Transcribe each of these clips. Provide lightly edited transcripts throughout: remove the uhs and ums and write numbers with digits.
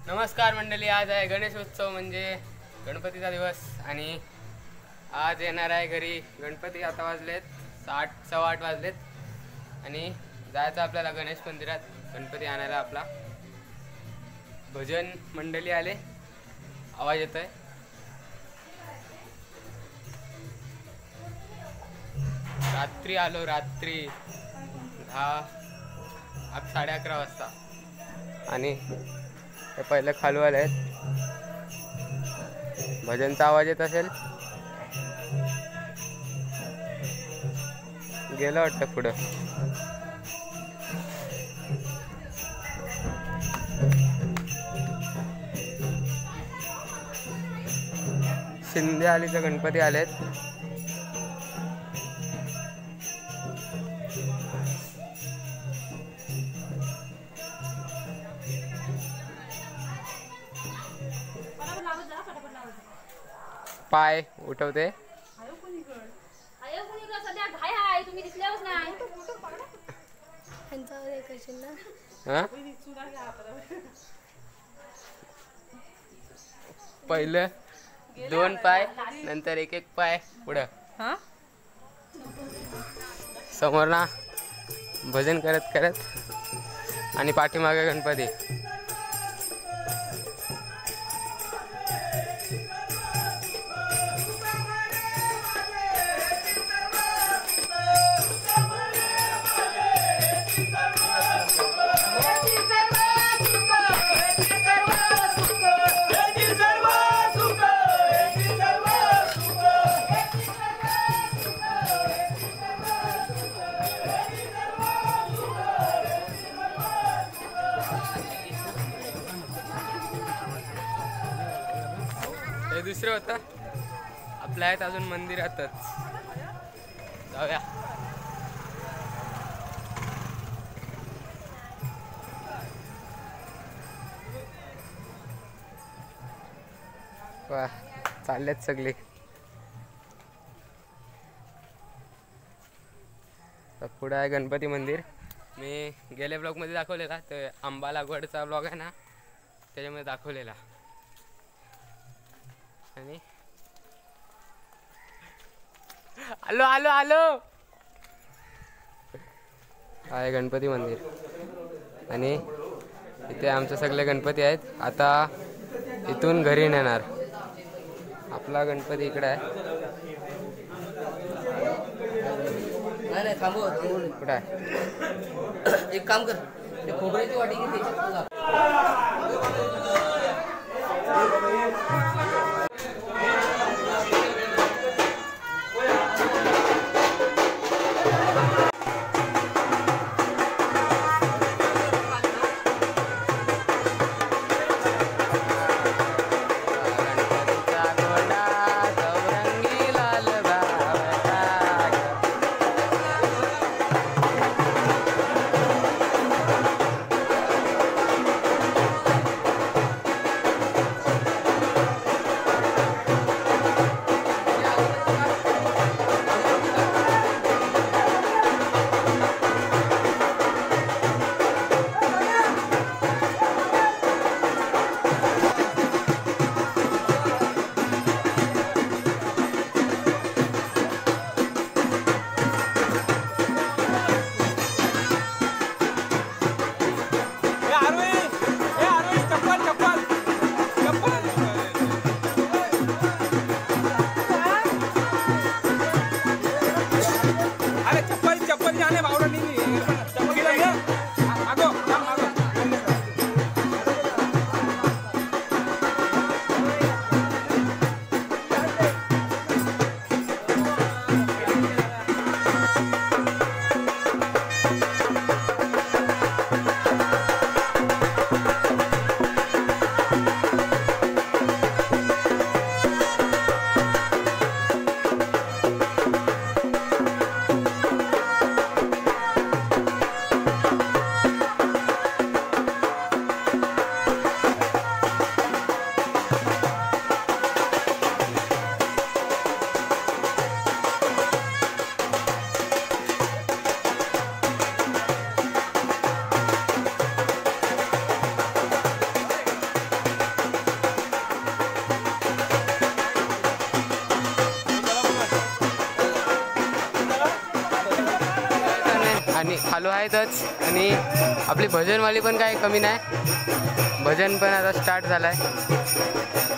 नमस्कार मंडळी, आज आहे गणेशोत्सव म्हणजे गणपतीचा दिवस आणि आज येणार आहे घरी गणपती. आता वाजलेत 8:15 वाजलेत आणि जायचं आपल्याला गणेश मंदिरात गणपती आणायला. आपला भजन मंडळी आले, आवाज येतोय. रात्री आलो, रात्री 10-11 वाजता आणि हे पहिले खालू आले आहेत. भजनचा आवाज येत असेल, गेलं वाटतं पुढं. शिंदे आलीचे गणपती आलेत. पाय उठवते. पहिलं 2 पाय, नंतर एक पाय पुढं. समोर ना भजन करत करत आणि पाठीमागे गणपती. हे दुसरं होतं आपल्या आहेत अजून मंदिरातच. जाऊया. वा, चाललेत सगळे. पुढं आहे गणपती मंदिर. मी गेल्या ब्लॉगमध्ये दाखवलेला, तर आंबा लागवडचा ब्लॉग आहे ना, त्याच्यामध्ये दाखवलेला. आणि आलो आलो आलो आहे गणपती मंदिर आणि इथे आमचे सगळे गणपती आहेत. आता इथून घरी नेणार. आपला गणपती इकडे आहे. नाही थांबव कुठं आहे? एक काम कर, खोबऱ्याची वाटी किती. चालू आहेतच आणि आपली भजनवाली पण काही कमी नाही. भजन पण आता स्टार्ट झालं आहे.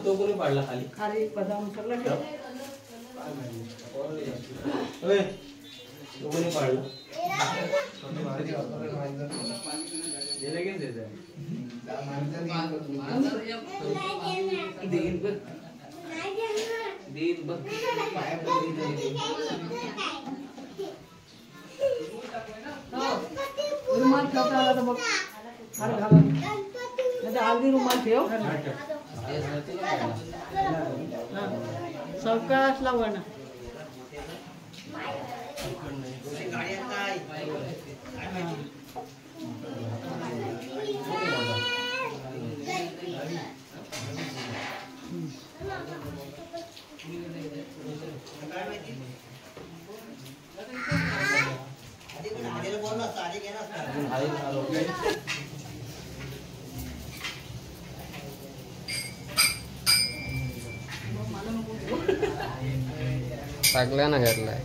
तो कोणी पाडला खाली खाली बदाम सगळं ठेव ओए तो कोणी पाडला ये लगेच दे दे दिन बघ दिन बघ पाया पडली रुमाल ठेवता तर बघ हार घाला नाही हल्दी रुमाल ठेव सवकाश लावणं सगळ्यांना घरलाय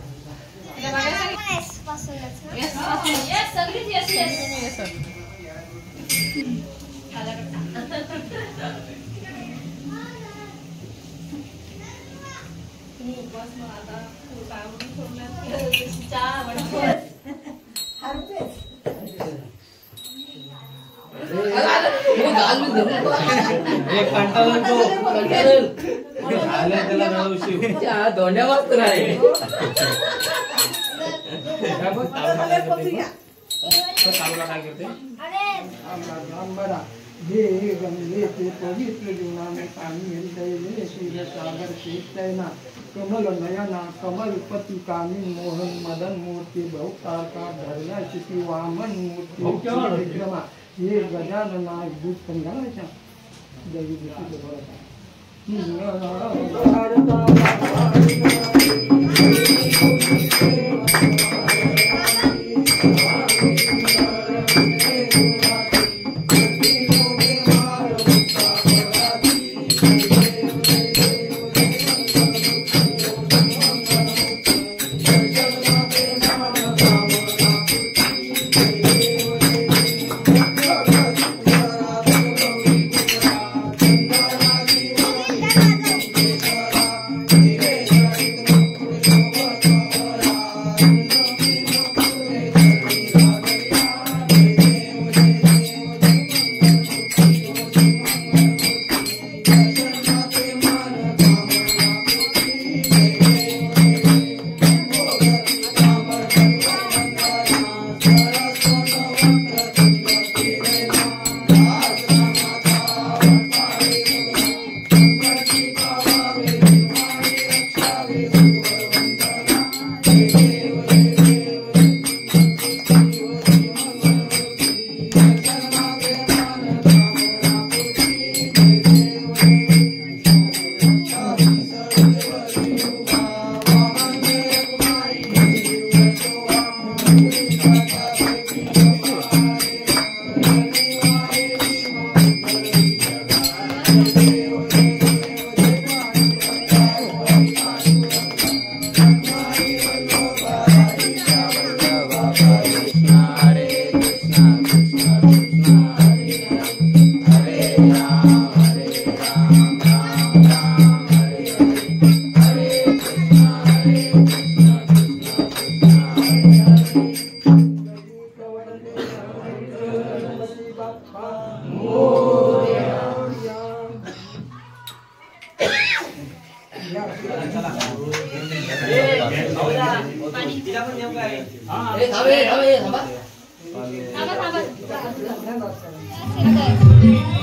दोंड्या वाजत राहिले हे गंगे ते पवित्र जीवनाने पाणी येते सागर शेतना कमल नयना कमल पति कामी मोहन मदन मूर्ति बहुकार का धरना चिति वामन मूर्ति विक्रमा हे गजानना दूध पण घालायचा दही दूध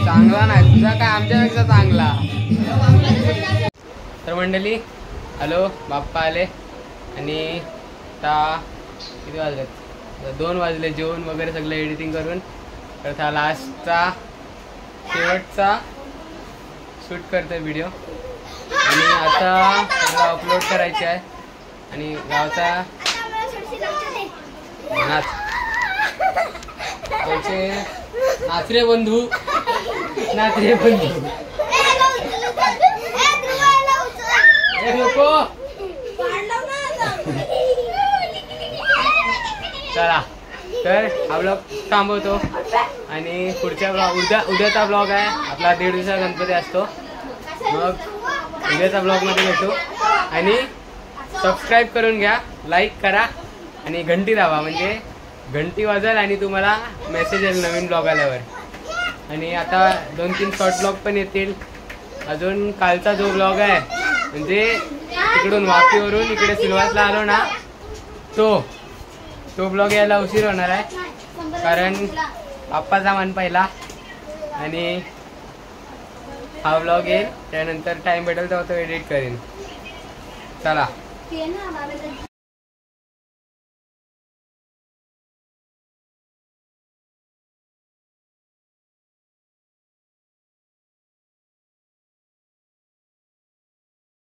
चांगला नाही तुझा काय आमच्यापेक्षा चांगला. तर मंडळी हॅलो बाप्पा आले आणि आता किती वाजलेत 2 वाजले. जेवण वगैरे सगळं एडिटिंग करून तर हा लास्टचा शेवटचा शूट करतोय व्हिडिओ आणि आता मला अपलोड करायचे आहे. आणि गावचा नाचरे बंधू चला तर हा ब्लॉग थांबवतो आणि पुढच्या ब्लॉग उद्याचा ब्लॉग आहे आपला 1.5 दिवसा गणपती असतो. मग उद्याचा ब्लॉगमध्ये भेटू आणि सबस्क्राईब करून घ्या, लाईक करा आणि घंटी दाबा म्हणजे घंटी वाजेल आणि तुम्हाला मेसेज येईल नवीन ब्लॉग आल्यावर. आणि आता 2-3 शॉर्ट ब्लॉग पण येतील. अजून कालचा जो ब्लॉग आहे म्हणजे तिकडून वापीवरून इकडे सिल्वासला आलो ना तो ब्लॉग यायला उशीर होणार आहे कारण बाप्पाचा मान पहिला आणि हा ब्लॉग येईल त्यानंतर टाइम भेटेल तेव्हा तो एडिट करेन. चला